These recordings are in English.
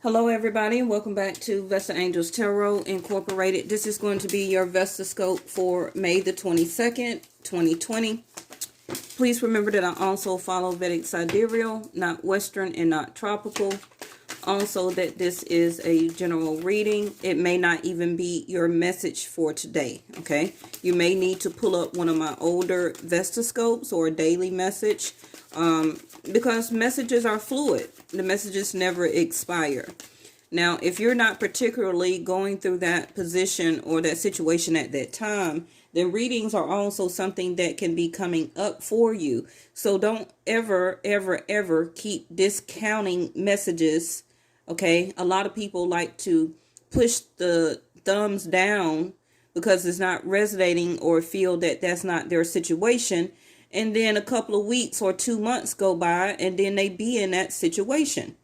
Hello everybody and welcome back to Vesta Angels Tarot Incorporated. This is going to be your Vesta scope for May the 22nd, 2020. Please remember that I also follow Vedic Sidereal, not Western and not tropical. Also that this is a general reading. It may not even be your message for today, okay? You may need to pull up one of my older Vesta scopes or a daily message because messages are fluid. The messages never expire. Now, if you're not particularly going through that position or that situation at that time, then readings are also something that can be coming up for you. So don't ever, ever, ever keep discounting messages. Okay, a lot of people like to push the thumbs down because it's not resonating or feel that that's not their situation. And then a couple of weeks or 2 months go by and then they be in that situation.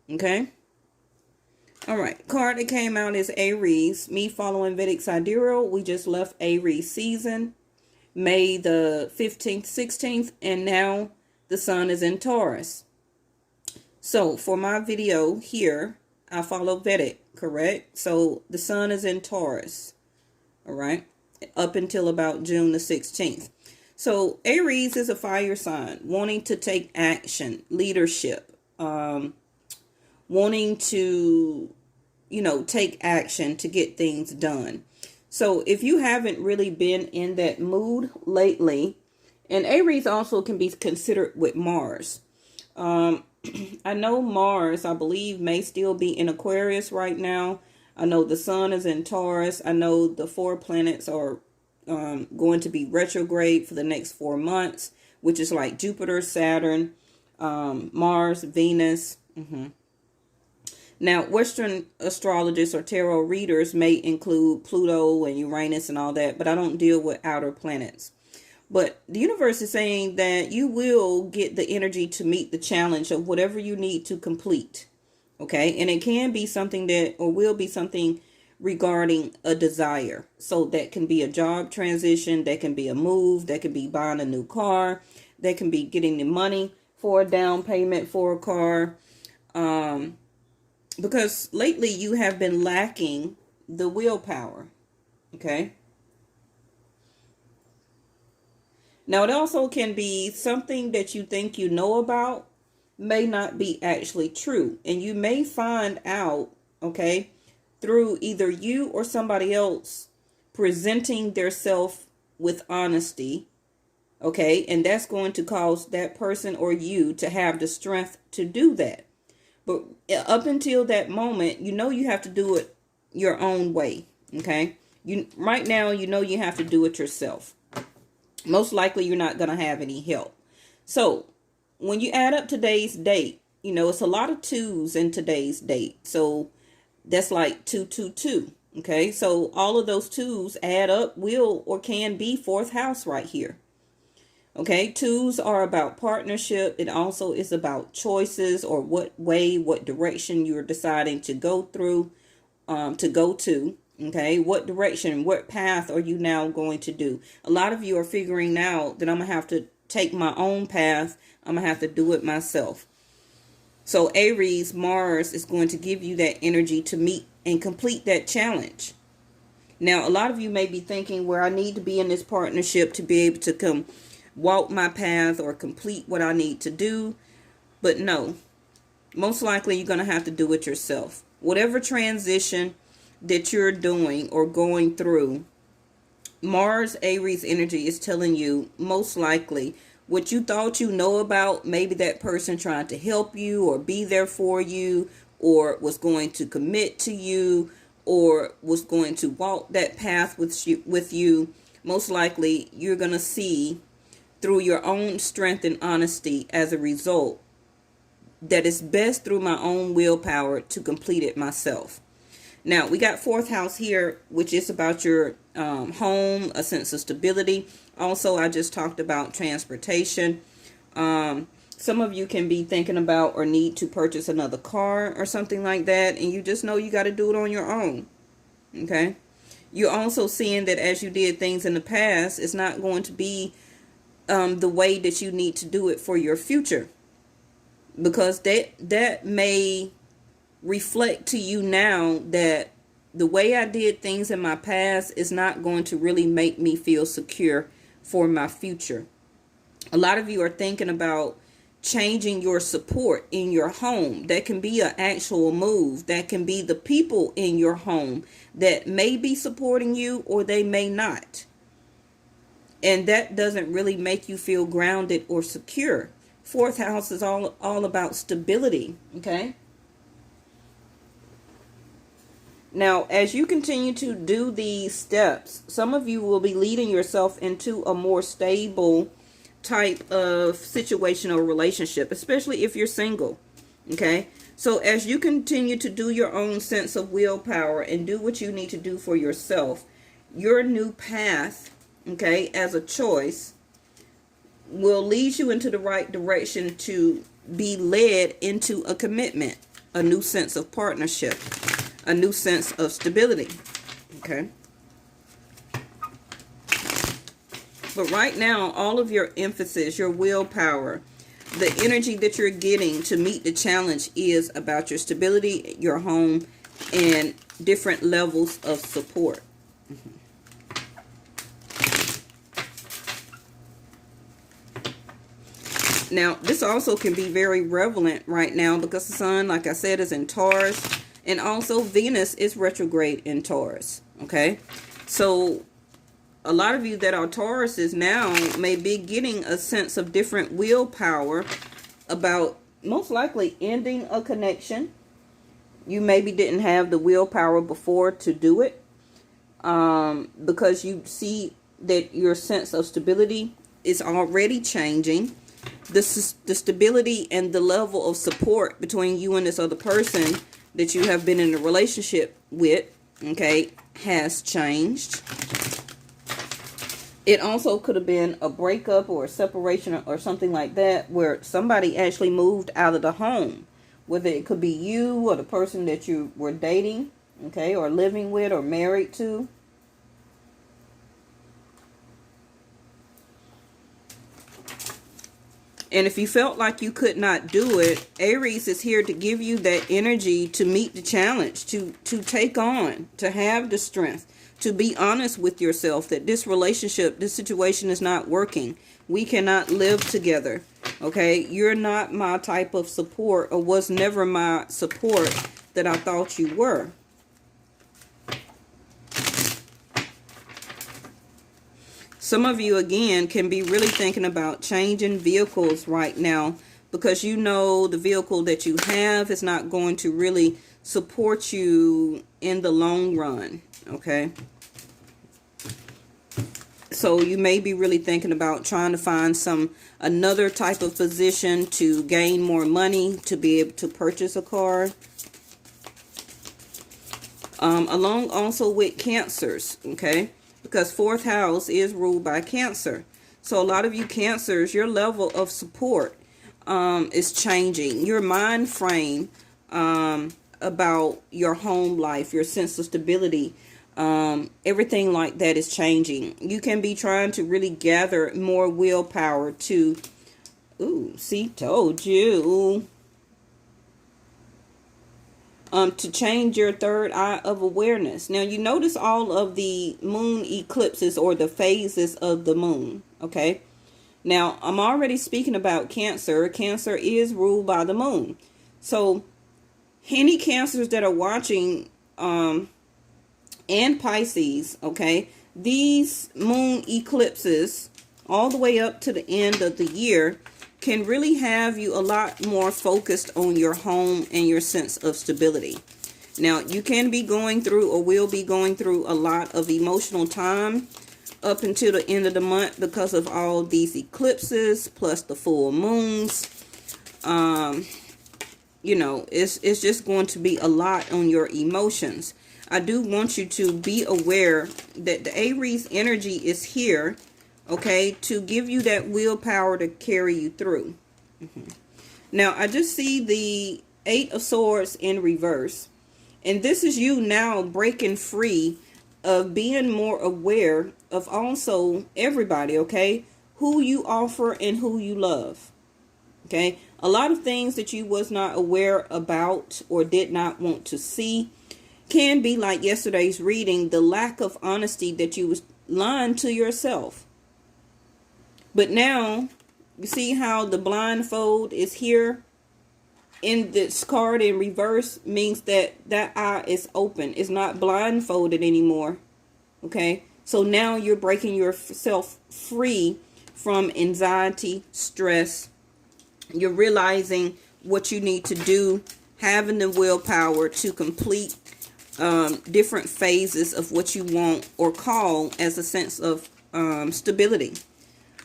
Okay. All right. Card that came out is Aries. Me following Vedic Sidereal. We just left Aries season. May the 15th, 16th. And now the sun is in Taurus. So for my video here, I follow Vedic, correct? So the sun is in Taurus. All right. Up until about June the 16th. So Aries is a fire sign, wanting to take action, leadership, wanting to, take action to get things done. So if you haven't really been in that mood lately, and Aries also can be considered with Mars. I know Mars, I believe, may still be in Aquarius right now. I know the sun is in Taurus. I know the 4 planets are going to be retrograde for the next 4 months, which is like Jupiter, Saturn, Mars, Venus. Now, Western astrologists or tarot readers may include Pluto and Uranus and all that, but I don't deal with outer planets. But the universe is saying that you will get the energy to meet the challenge of whatever you need to complete. Okay, and it can be something that, or will be something regarding a desire. So that can be a job transition, that can be a move, that can be buying a new car, that can be getting the money for a down payment for a car. Because lately you have been lacking the willpower. Okay. Now it also can be something that you think you know about may not be actually true. And you may find out, okay, through either you or somebody else presenting their self with honesty, okay? And that's going to cause that person or you to have the strength to do that. But up until that moment, you have to do it your own way, okay? Right now, you have to do it yourself. Most likely, you're not going to have any help. So when you add up today's date, it's a lot of 2s in today's date. So that's like 222. Okay, so all of those 2s add up, will or can be 4th house right here. Okay, 2s are about partnership. It also is about choices or what direction you're deciding to go through, to go to. Okay, what direction, what path are you now going to do? A lot of you are figuring out that I'm going to have to take my own path. I'm going to have to do it myself. So Aries, Mars is going to give you that energy to meet and complete that challenge. Now, a lot of you may be thinking, where I need to be in this partnership to be able to come walk my path or complete what I need to do. But no, most likely you're going to have to do it yourself. Whatever transition that you're doing or going through, Mars Aries energy is telling you most likely what you thought you know about, maybe that person trying to help you or be there for you or was going to commit to you or was going to walk that path with you. Most likely you're going to see through your own strength and honesty as a result that it's best through my own willpower to complete it myself. Now, we got 4th house here, which is about your home, a sense of stability. Also, I just talked about transportation. Some of you can be thinking about or need to purchase another car or something like that, and you just know you got to do it on your own. Okay? You're also seeing that as you did things in the past, it's not going to be the way that you need to do it for your future. Because that may reflect to you now that the way I did things in my past is not going to really make me feel secure for my future. A lot of you are thinking about changing your support in your home. That can be an actual move. That can be the people in your home that may be supporting you or they may not. And that doesn't really make you feel grounded or secure. Fourth house is all about stability, okay? Now, as you continue to do these steps, some of you will be leading yourself into a more stable type of situation or relationship, especially if you're single, okay? So as you continue to do your own sense of willpower and do what you need to do for yourself, your new path, okay, as a choice, will lead you into the right direction to be led into a commitment, a new sense of partnership, a new sense of stability, okay? But right now, all of your emphasis, your willpower, the energy that you're getting to meet the challenge is about your stability, your home, and different levels of support. Now, this also can be very relevant right now because the sun, like I said, is in Taurus. And also Venus is retrograde in Taurus. Okay. So a lot of you that are Tauruses now may be getting a sense of different willpower about most likely ending a connection. You maybe didn't have the willpower before to do it. Because you see that your sense of stability is already changing. The stability and the level of support between you and this other person that you have been in a relationship with, okay, has changed. It also could have been a breakup or a separation or something like that where somebody actually moved out of the home. Whether it could be you or the person that you were dating, okay, or living with or married to. And if you felt like you could not do it, Aries is here to give you that energy to meet the challenge, to take on, to have the strength, to be honest with yourself that this relationship, this situation is not working. We cannot live together. Okay, you're not my type of support, or was never my support that I thought you were. Some of you, again, can be really thinking about changing vehicles right now because you know the vehicle that you have is not going to really support you in the long run, okay? So you may be really thinking about trying to find another type of position to gain more money to be able to purchase a car. Along also with Cancers, okay? Because fourth house is ruled by Cancer. So a lot of you Cancers, your level of support is changing. Your mind frame about your home life, your sense of stability, everything like that is changing. You can be trying to really gather more willpower to, told you. To change your third eye of awareness. Now, you notice all of the moon eclipses or the phases of the moon, okay? Now, I'm already speaking about Cancer. Cancer is ruled by the moon. So, any Cancers that are watching, and Pisces, okay? These moon eclipses, all the way up to the end of the year, can really have you a lot more focused on your home and your sense of stability. Now, you can be going through or will be going through a lot of emotional time up until the end of the month because of all these eclipses plus the full moons. You know, it's just going to be a lot on your emotions. I do want you to be aware that the Aries energy is here, okay, to give you that willpower to carry you through. Now, I just see the Eight of Swords in reverse. And this is you now breaking free of being more aware of also everybody, okay, who you offer and who you love. Okay, A lot of things that you was not aware about or did not want to see can be like yesterday's reading, the lack of honesty that you was lying to yourself. But now, you see how the blindfold is here in this card in reverse, means that that eye is open. It's not blindfolded anymore. Okay? So now you're breaking yourself free from anxiety, stress. You're realizing what you need to do, having the willpower to complete different phases of what you want or call as a sense of stability.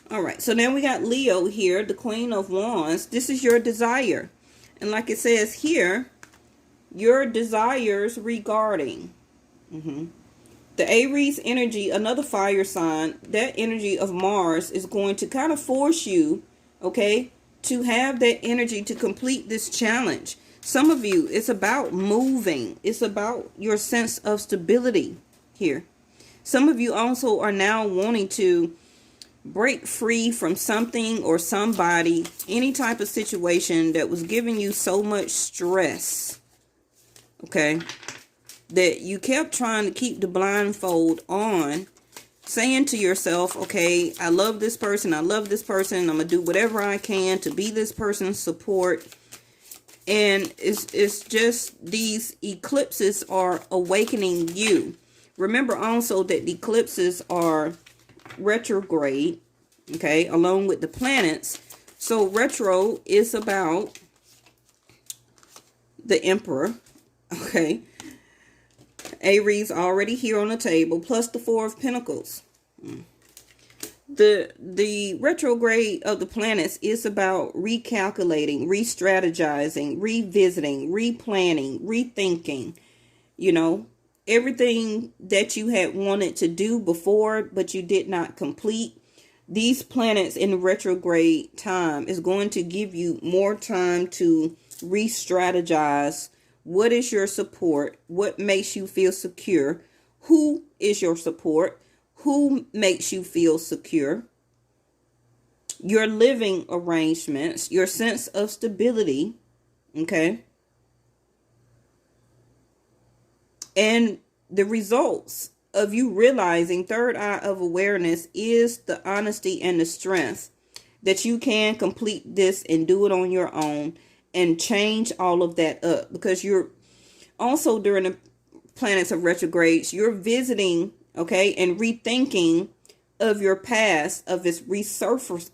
All right, so now we got Leo here, the Queen of Wands. This is your desire. And like it says here, your desires regarding the Aries energy, another fire sign, that energy of Mars is going to kind of force you, okay, to have that energy to complete this challenge. Some of you, it's about moving. It's about your sense of stability here. Some of you also are now wanting to break free from something or somebody, any type of situation that was giving you so much stress, okay, that you kept trying to keep the blindfold on, saying to yourself, okay, I love this person, I'm going to do whatever I can to be this person's support. And it's just these eclipses are awakening you. Remember also that eclipses are retrograde, okay, along with the planets. So retro is about the Emperor, okay, Aries already here on the table, plus the Four of Pentacles. The retrograde of the planets is about recalculating, re-strategizing, revisiting, replanning, rethinking, you know, everything that you had wanted to do before, but you did not complete. These planets in retrograde time is going to give you more time to re-strategize. What is your support? What makes you feel secure? Who is your support? Who makes you feel secure? Your living arrangements, your sense of stability, okay? And the results of you realizing third eye of awareness is the honesty and the strength that you can complete this and do it on your own and change all of that up. Because you're also, during the planets of retrogrades, you're visiting, okay, and rethinking of your past, of its resurfacing,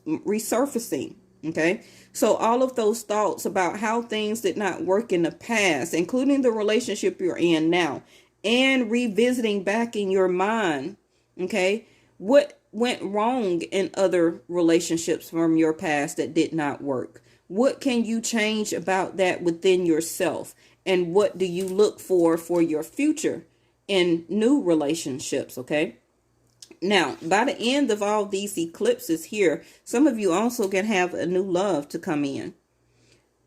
okay? So all of those thoughts about how things did not work in the past, including the relationship you're in now, and revisiting back in your mind, okay, what went wrong in other relationships from your past that did not work? What can you change about that within yourself? And what do you look for your future in new relationships, okay? Now, by the end of all these eclipses here, some of you also can have a new love to come in.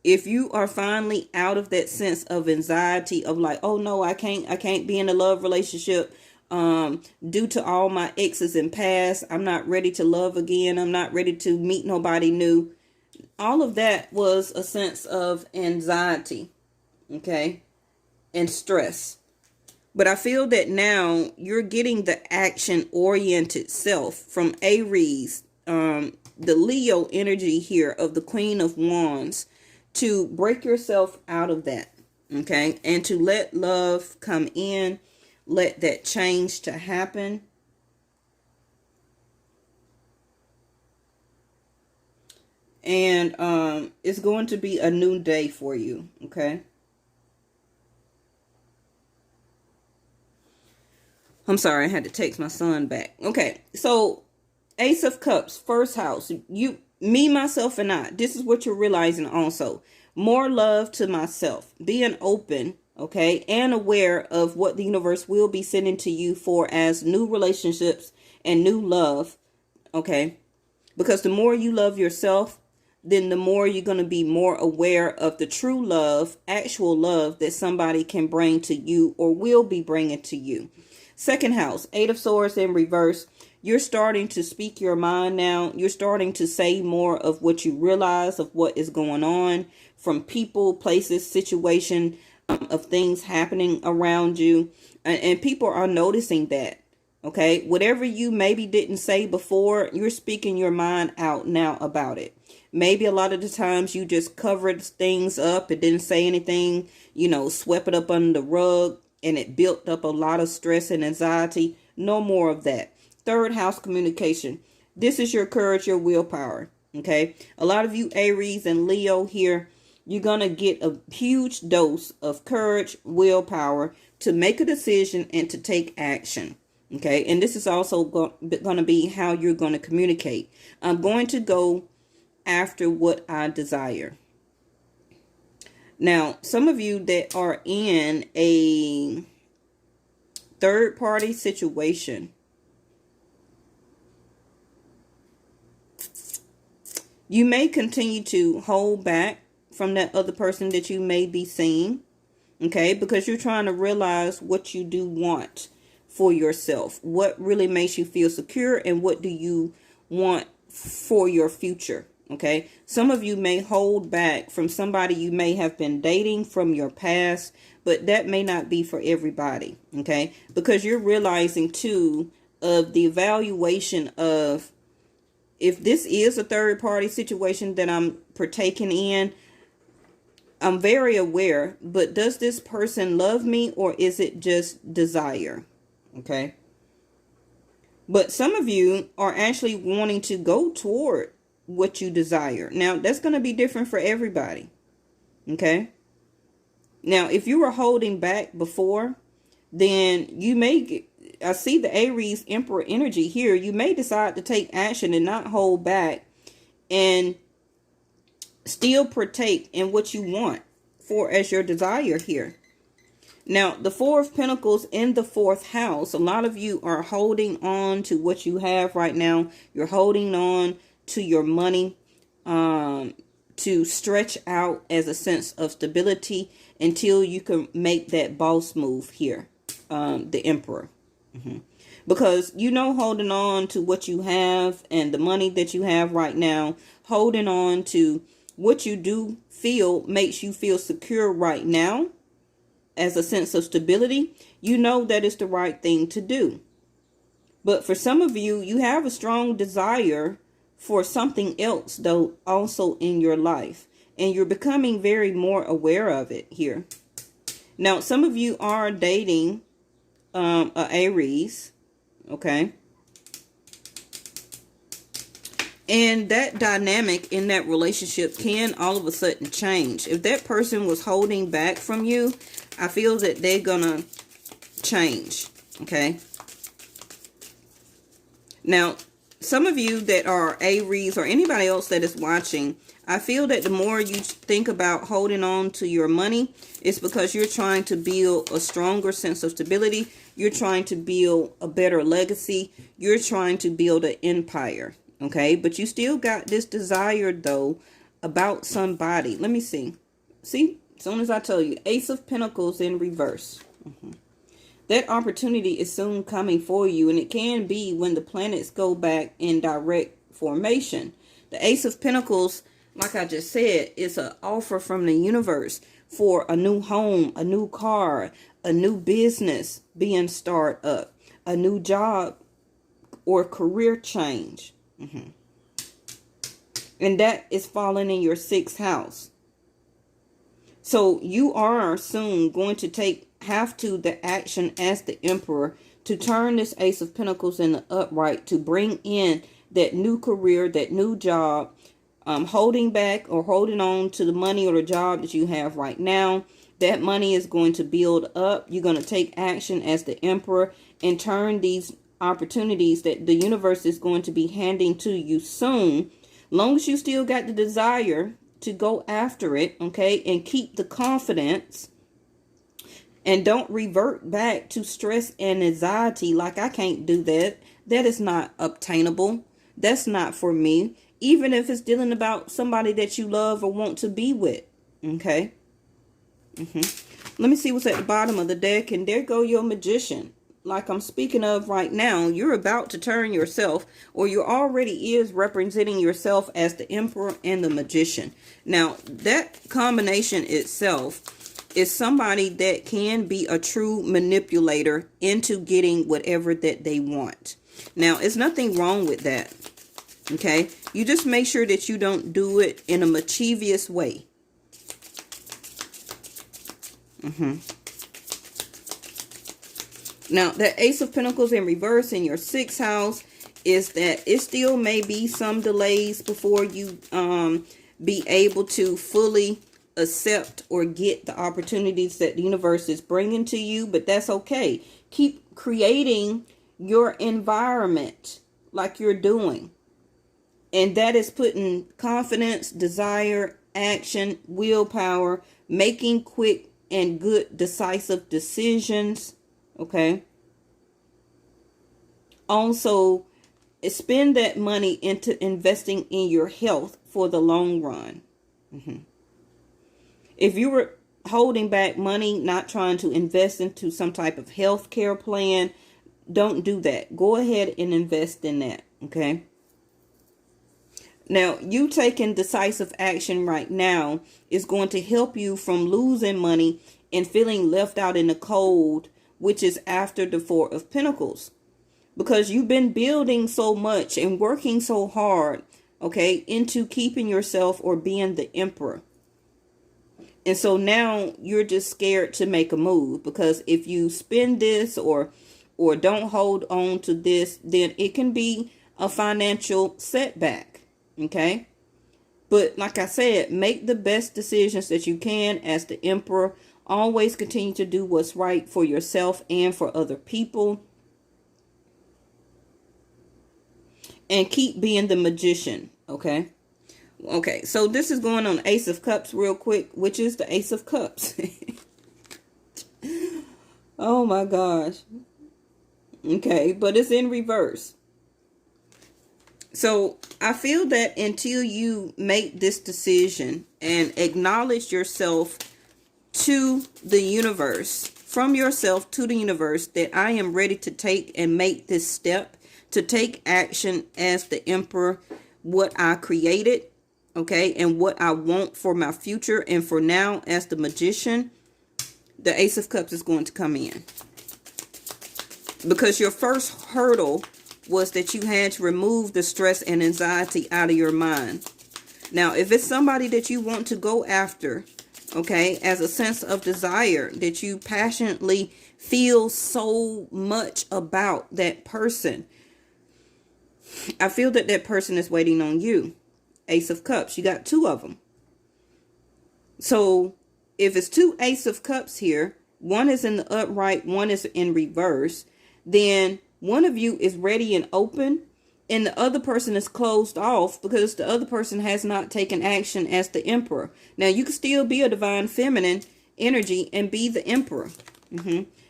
If you are finally out of that sense of anxiety of like, oh no, I can't be in a love relationship due to all my exes and past. I'm not ready to love again. I'm not ready to meet nobody new. All of that was a sense of anxiety, okay, and stress. But I feel that now you're getting the action-oriented self from Aries, the Leo energy here of the Queen of Wands, to break yourself out of that, okay? And to let love come in, let that change to happen. And it's going to be a new day for you, okay? I'm sorry, I had to text my son back. Okay, so Ace of Cups, first house. You, me, myself, and I. This is what you're realizing also. More love to myself. Being open, okay, and aware of what the universe will be sending to you for as new relationships and new love, okay? Because the more you love yourself, then the more you're going to be more aware of the true love, actual love that somebody can bring to you or will be bringing to you. Second house, Eight of Swords in reverse. You're starting to speak your mind now. You're starting to say more of what you realize of what is going on from people, places, situation, of things happening around you. And people are noticing that. Okay, whatever you maybe didn't say before, you're speaking your mind out now about it. Maybe a lot of the times you just covered things up and didn't say anything, swept it up under the rug, and it built up a lot of stress and anxiety. No more of that. Third house, communication. This is your courage, your willpower. Okay, a lot of you Aries and Leo here, you're going to get a huge dose of courage, willpower to make a decision and to take action. Okay, and this is also going to be how you're going to communicate. I'm going to go after what I desire. Now, some of you that are in a third party situation, you may continue to hold back from that other person that you may be seeing. Okay, because you're trying to realize what you do want for yourself. What really makes you feel secure, and what do you want for your future? Okay, some of you may hold back from somebody you may have been dating from your past, but that may not be for everybody. Okay, because you're realizing too of the evaluation of if this is a third party situation that I'm partaking in. I'm very aware, but does this person love me, or is it just desire? Okay. But some of you are actually wanting to go toward what you desire. Now, that's going to be different for everybody. Okay. Now, if you were holding back before, then you may I see the Aries Emperor energy here. You may decide to take action and not hold back and still partake in what you want for as your desire here. Now, the Four of Pentacles in the fourth house. A lot of you are holding on to what you have right now. You're holding on to your money to stretch out as a sense of stability until you can make that boss move here, the Emperor. Because, holding on to what you have and the money that you have right now, holding on to what you do feel makes you feel secure right now as a sense of stability, that is the right thing to do. But for some of you, you have a strong desire for something else, though, also in your life. And you're becoming very more aware of it here. Now, some of you are dating a Aries, okay? And that dynamic in that relationship can all of a sudden change. If that person was holding back from you, I feel that they're gonna change, okay? Now, some of you that are Aries or anybody else that is watching, I feel that the more you think about holding on to your money, it's because you're trying to build a stronger sense of stability. You're trying to build a better legacy. You're trying to build an empire, okay? But you still got this desire, though, about somebody. Let me see. See? As soon as I tell you, Ace of Pentacles in reverse. That opportunity is soon coming for you, and it can be when the planets go back in direct formation. The Ace of Pentacles, like I just said, is an offer from the universe for a new home, a new car, a new business being started up, a new job or career change. And that is falling in your sixth house. So you are soon going to have the action as the Emperor to turn this Ace of Pentacles in the upright to bring in that new career, that new job, holding back or holding on to the money or the job that you have right now. That money is going to build up. You're going to take action as the Emperor and turn these opportunities that the universe is going to be handing to you soon. Long as you still got the desire to go after it, okay, and keep the confidence and don't revert back to stress and anxiety like I can't do that. That is not obtainable. That's not for me. Even if it's dealing about somebody that you love or want to be with, okay? Let me see what's at the bottom of the deck, and there go your Magician. like I'm speaking of right now, you're about to turn yourself, or you already is representing yourself as the Emperor and the Magician. Now, that combination itself is somebody that can be a true manipulator into getting whatever that they want. Now, it's nothing wrong with that. Okay? You just make sure that you don't do it in a mischievous way. Now, the Ace of Pentacles in reverse in your 6th house is that it still may be some delays before you be able to fully accept or get the opportunities that the universe is bringing to you, but that's okay. Keep creating your environment like you're doing. And that is putting confidence, desire, action, willpower, making quick and good decisive decisions. Okay. Also, spend that money into investing in your health for the long run. If you were holding back money, not trying to invest into some type of health care plan, don't do that. Go ahead and invest in that. Okay. Now, you taking decisive action right now is going to help you from losing money and feeling left out in the cold, which is after the 4 of Pentacles. Because you've been building so much and working so hard, okay, into keeping yourself or being the Emperor. And so now you're just scared to make a move, because if you spend this or don't hold on to this, then it can be a financial setback. Okay. But like I said, make the best decisions that you can as the Emperor. Always continue to do what's right for yourself and for other people. And keep being the Magician. Okay. Okay. So this is going on Ace of Cups real quick, which is the Ace of Cups. Oh my gosh. Okay. But it's in reverse. So I feel that until you make this decision and acknowledge yourself to the universe, from yourself to the universe, that I am ready to take and make this step, to take action as the Emperor, what I created, okay, and what I want for my future and for now as the Magician, the Ace of Cups is going to come in. Because your first hurdle was that you had to remove the stress and anxiety out of your mind. Now, if it's somebody that you want to go after, okay, as a sense of desire, that you passionately feel so much about that person, I feel that that person is waiting on you. Ace of Cups. You got 2 of them. So if it's 2 Ace of Cups here, one is in the upright, one is in reverse, then one of you is ready and open, and the other person is closed off because the other person has not taken action as the Emperor. Now, you can still be a divine feminine energy and be the Emperor.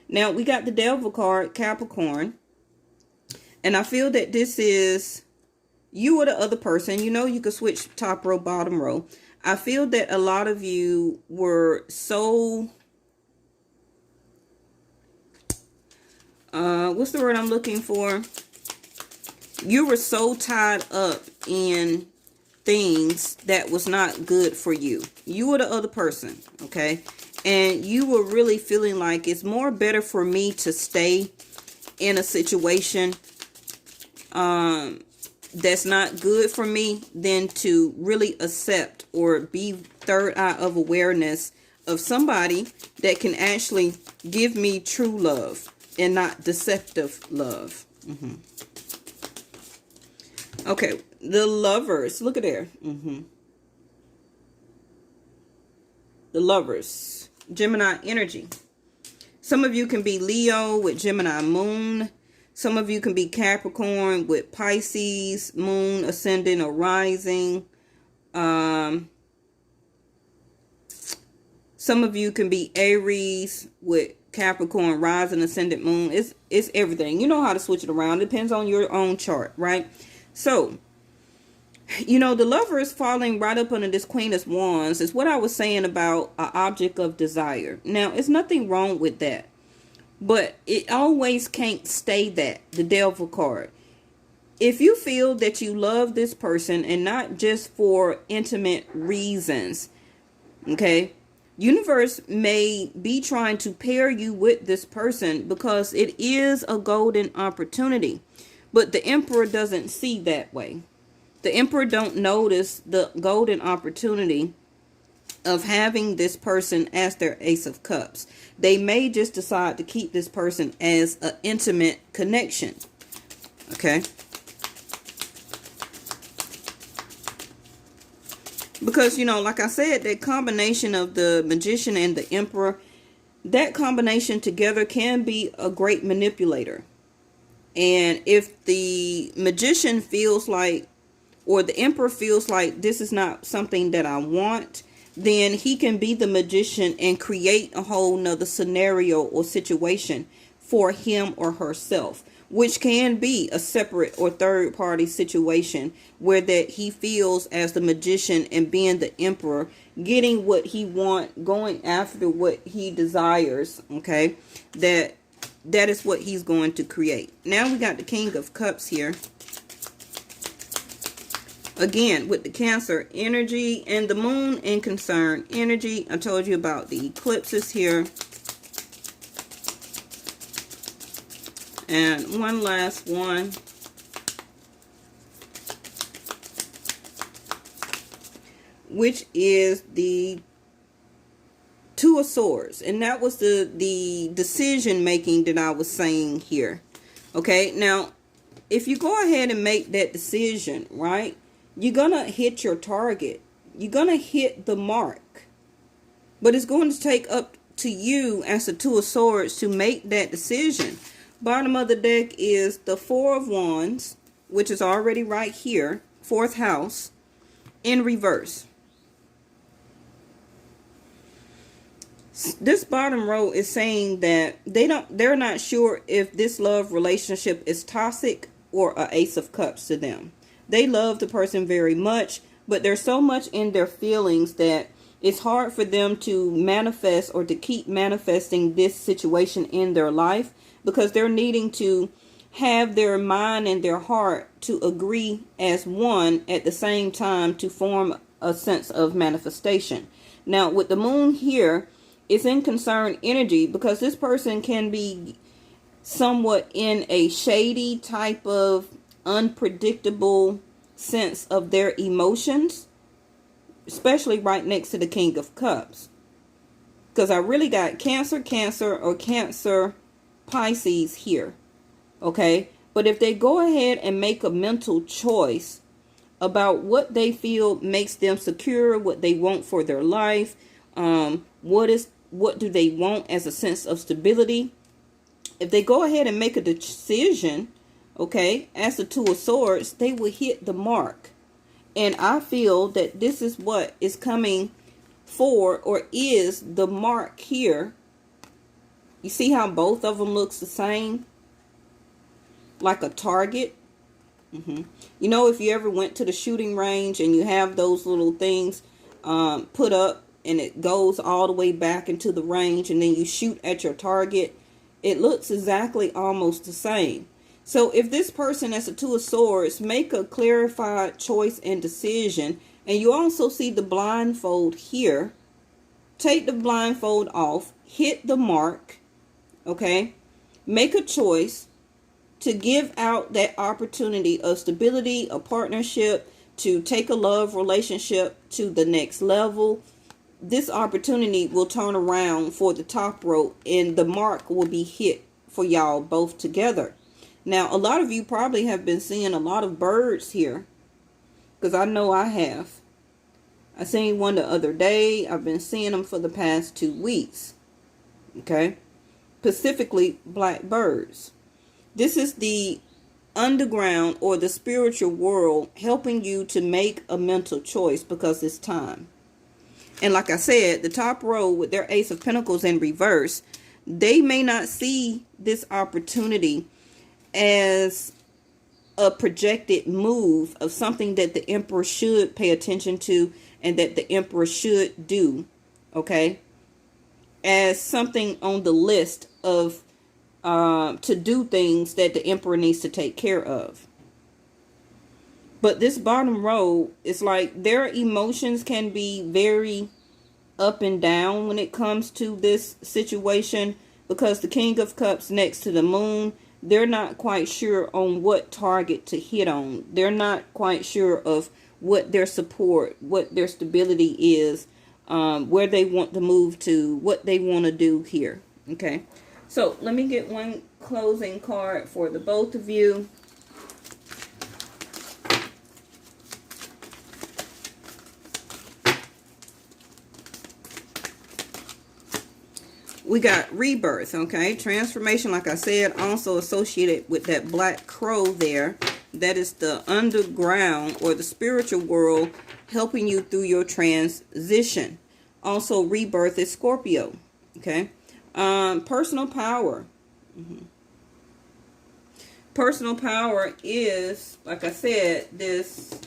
Now, we got the Devil card, Capricorn. And I feel that this is you or the other person. You know, you could switch top row, bottom row. I feel that a lot of you were so... what's the word I'm looking for? You were so tied up in things that was not good for you. You were the other person, okay? And you were really feeling like it's more better for me to stay in a situation that's not good for me than to really accept or be third eye of awareness of somebody that can actually give me true love and not deceptive love. Okay, the Lovers. Look at there. The Lovers. Gemini energy. Some of you can be Leo with Gemini moon. Some of you can be Capricorn with Pisces moon, ascending or rising. Some of you can be Aries with Capricorn rising, ascendant moon. It's everything. You know how to switch it around. It depends on your own chart, right? So, you know, the Lover is falling right up under this Queen of Wands. Is what I was saying about an object of desire. Now, it's nothing wrong with that. But it always can't stay that, the Devil card. If you feel that you love this person and not just for intimate reasons, okay, universe may be trying to pair you with this person because it is a golden opportunity. But the Emperor doesn't see that way. The Emperor don't notice the golden opportunity of having this person as their Ace of Cups. They may just decide to keep this person as an intimate connection. Okay. Because, like I said, that combination of the Magician and the Emperor, that combination together can be a great manipulator. And if the Magician feels like, or the Emperor feels like this is not something that I want, then he can be the Magician and create a whole nother scenario or situation for him or herself, which can be a separate or third party situation where that he feels as the Magician and being the Emperor, getting what he wants, going after what he desires. Okay, that is what he's going to create. Now we got the King of Cups here. Again, with the Cancer energy and the Moon in Concern energy. I told you about the eclipses here. And one last one. Which is the Two of Swords. And that was the decision making that I was saying here. Okay, now, if you go ahead and make that decision, right, you're going to hit your target. You're going to hit the mark. But it's going to take up to you as the Two of Swords to make that decision. Bottom of the deck is the Four of Wands, which is already right here, 4th house, in reverse. This bottom row is saying that they're not sure if this love relationship is toxic or a Ace of Cups to them. They love the person very much, but there's so much in their feelings that it's hard for them to manifest or to keep manifesting this situation in their life, because they're needing to have their mind and their heart to agree as one at the same time to form a sense of manifestation. Now, with the Moon here, it's in Concern energy, because this person can be somewhat in a shady type of unpredictable sense of their emotions, especially right next to the King of Cups. Because I really got Cancer, or Cancer, Pisces here. Okay, but if they go ahead and make a mental choice about what they feel makes them secure, what they want for their life, what do they want as a sense of stability, if they go ahead and make a decision, okay, as the Two of Swords, they will hit the mark. And I feel that this is what is coming for, or is the mark here. You see how both of them looks the same? Like a target. You know, if you ever went to the shooting range and you have those little things put up and it goes all the way back into the range and then you shoot at your target, it looks exactly almost the same. So if this person has a Two of Swords, make a clarified choice and decision. And you also see the blindfold here. Take the blindfold off, hit the mark, okay? Make a choice to give out that opportunity of stability, a partnership, to take a love relationship to the next level. This opportunity will turn around for the top row and the mark will be hit for y'all both together. Now, a lot of you probably have been seeing a lot of birds here, because I know I have. I seen one the other day. I've been seeing them for the past 2 weeks. Okay? Specifically, black birds. This is the underground or the spiritual world helping you to make a mental choice, because it's time. And like I said, the top row with their Ace of Pentacles in reverse, they may not see this opportunity as a projected move of something that the Emperor should pay attention to and that the Emperor should do, okay, as something on the list of to do things that the Emperor needs to take care of. But this bottom row is like their emotions can be very up and down when it comes to this situation, because the King of Cups next to the Moon, they're not quite sure on what target to hit on. They're not quite sure of what their support, what their stability is, where they want to move to, what they want to do here. Okay, so let me get one closing card for the both of you. We got rebirth, okay? Transformation, like I said, also associated with that black crow there. That is the underground or the spiritual world helping you through your transition. Also, rebirth is Scorpio, okay? Personal power. Personal power is, like I said, this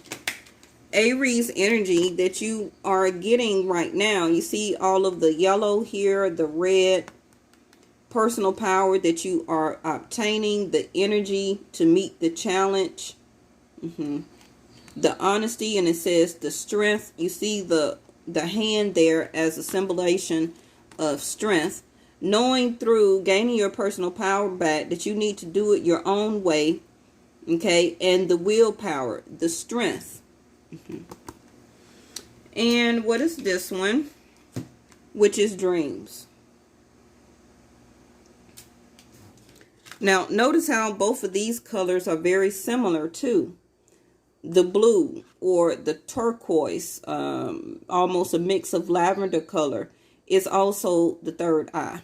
Aries energy that you are getting right now. You see all of the yellow here, the red. Personal power that you are obtaining, the energy to meet the challenge. The honesty, and it says the strength. You see the hand there as a symbolization of strength. Knowing through gaining your personal power back that you need to do it your own way. Okay, and the willpower, the strength. And what is this one? Which is dreams. Now, notice how both of these colors are very similar too. The blue or the turquoise, almost a mix of lavender color, is also the third eye.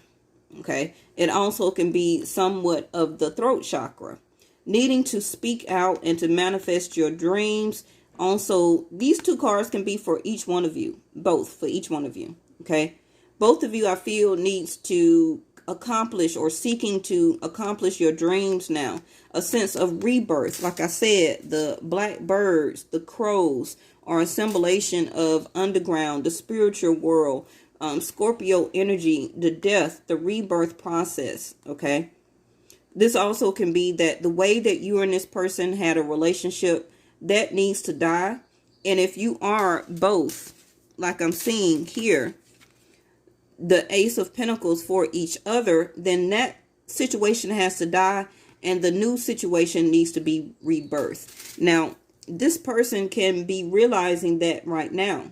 Okay, it also can be somewhat of the throat chakra. Needing to speak out and to manifest your dreams. Also, these two cards can be for each one of you. Both for each one of you. Okay. Both of you, I feel, needs to accomplish or seeking to accomplish your dreams now. A sense of rebirth. Like I said, the black birds, the crows are a symbolization of underground, the spiritual world, Scorpio energy, the death, the rebirth process. Okay. This also can be that the way that you and this person had a relationship that needs to die. And if you are both, like I'm seeing here, the Ace of Pentacles for each other, then that situation has to die and the new situation needs to be rebirthed. Now, this person can be realizing that right now,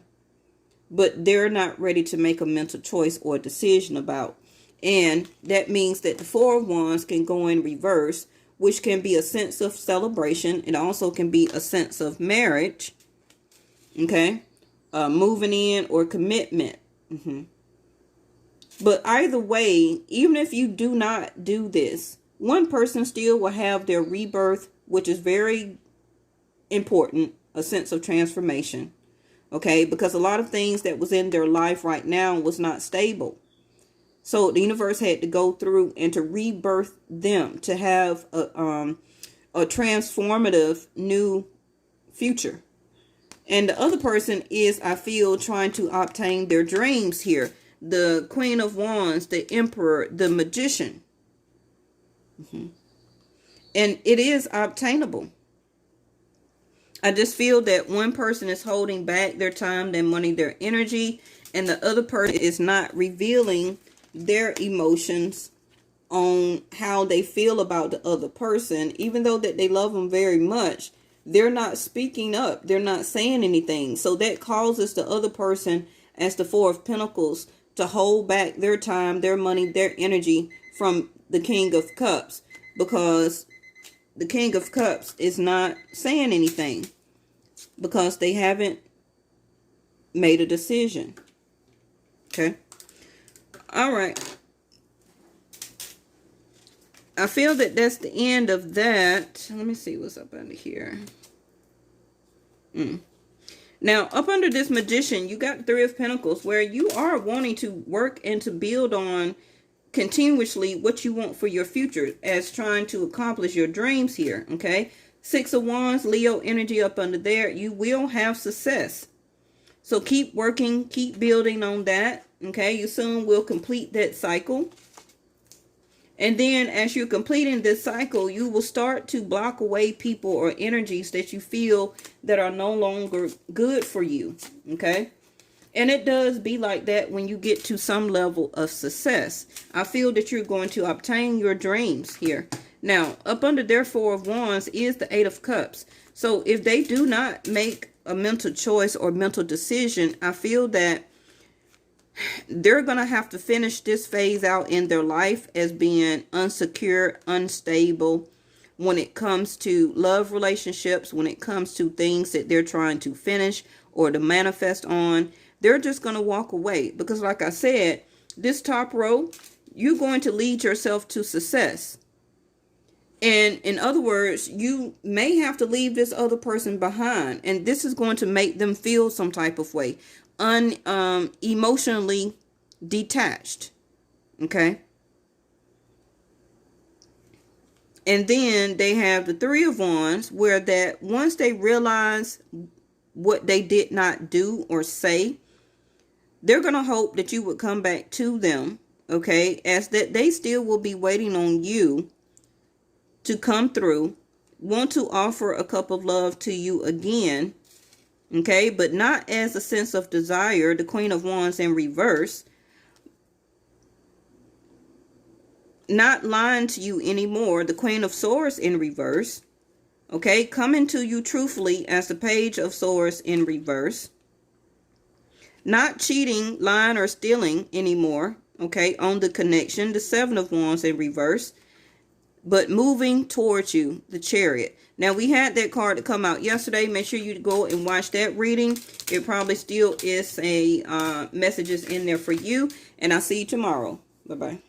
but they're not ready to make a mental choice or decision about. And that means that the Four of Wands can go in reverse, which can be a sense of celebration. It also can be a sense of marriage. Okay. Moving in or commitment. But either way, even if you do not do this, one person still will have their rebirth, which is very important, a sense of transformation. Okay. Because a lot of things that was in their life right now was not stable. So the universe had to go through and to rebirth them to have a transformative new future. And the other person is, I feel, trying to obtain their dreams here. The Queen of Wands, the Emperor, the Magician. And it is obtainable. I just feel that one person is holding back their time, their money, their energy, and the other person is not revealing their emotions on how they feel about the other person. Even though that they love them very much, they're not speaking up. They're not saying anything. So that causes the other person, as the Four of Pentacles, to hold back their time, their money, their energy from the King of Cups, because the King of Cups is not saying anything because they haven't made a decision. Okay. All right. I feel that that's the end of that. Let me see what's up under here. Now, up under this Magician, you got Three of Pentacles, where you are wanting to work and to build on continuously what you want for your future, as trying to accomplish your dreams here. Okay. Six of Wands, Leo energy up under there. You will have success. So keep working, keep building on that. Okay. You soon will complete that cycle. And then as you're completing this cycle, you will start to block away people or energies that you feel that are no longer good for you. Okay. And it does be like that when you get to some level of success. I feel that you're going to obtain your dreams here. Now, up under their Four of Wands is the Eight of Cups. So if they do not make a mental choice or mental decision, I feel that they're going to have to finish this phase out in their life as being unsecure, unstable when it comes to love relationships, when it comes to things that they're trying to finish or to manifest on. They're just going to walk away because, like I said, this top row, you're going to lead yourself to success. And in other words, you may have to leave this other person behind. And this is going to make them feel some type of way. Emotionally detached. Okay. And then they have the Three of Wands, where that once they realize what they did not do or say, they're going to hope that you would come back to them. Okay. As that they still will be waiting on you to come through, want to offer a cup of love to you again. Okay, but not as a sense of desire. The Queen of Wands in reverse. Not lying to you anymore. The Queen of Swords in reverse. Okay, coming to you truthfully as the Page of Swords in reverse. Not cheating, lying, or stealing anymore. Okay, on the connection. The Seven of Wands in reverse. But moving towards you, the Chariot. Now, we had that card to come out yesterday. Make sure you go and watch that reading. It probably still is a messages in there for you. And I'll see you tomorrow. Bye-bye.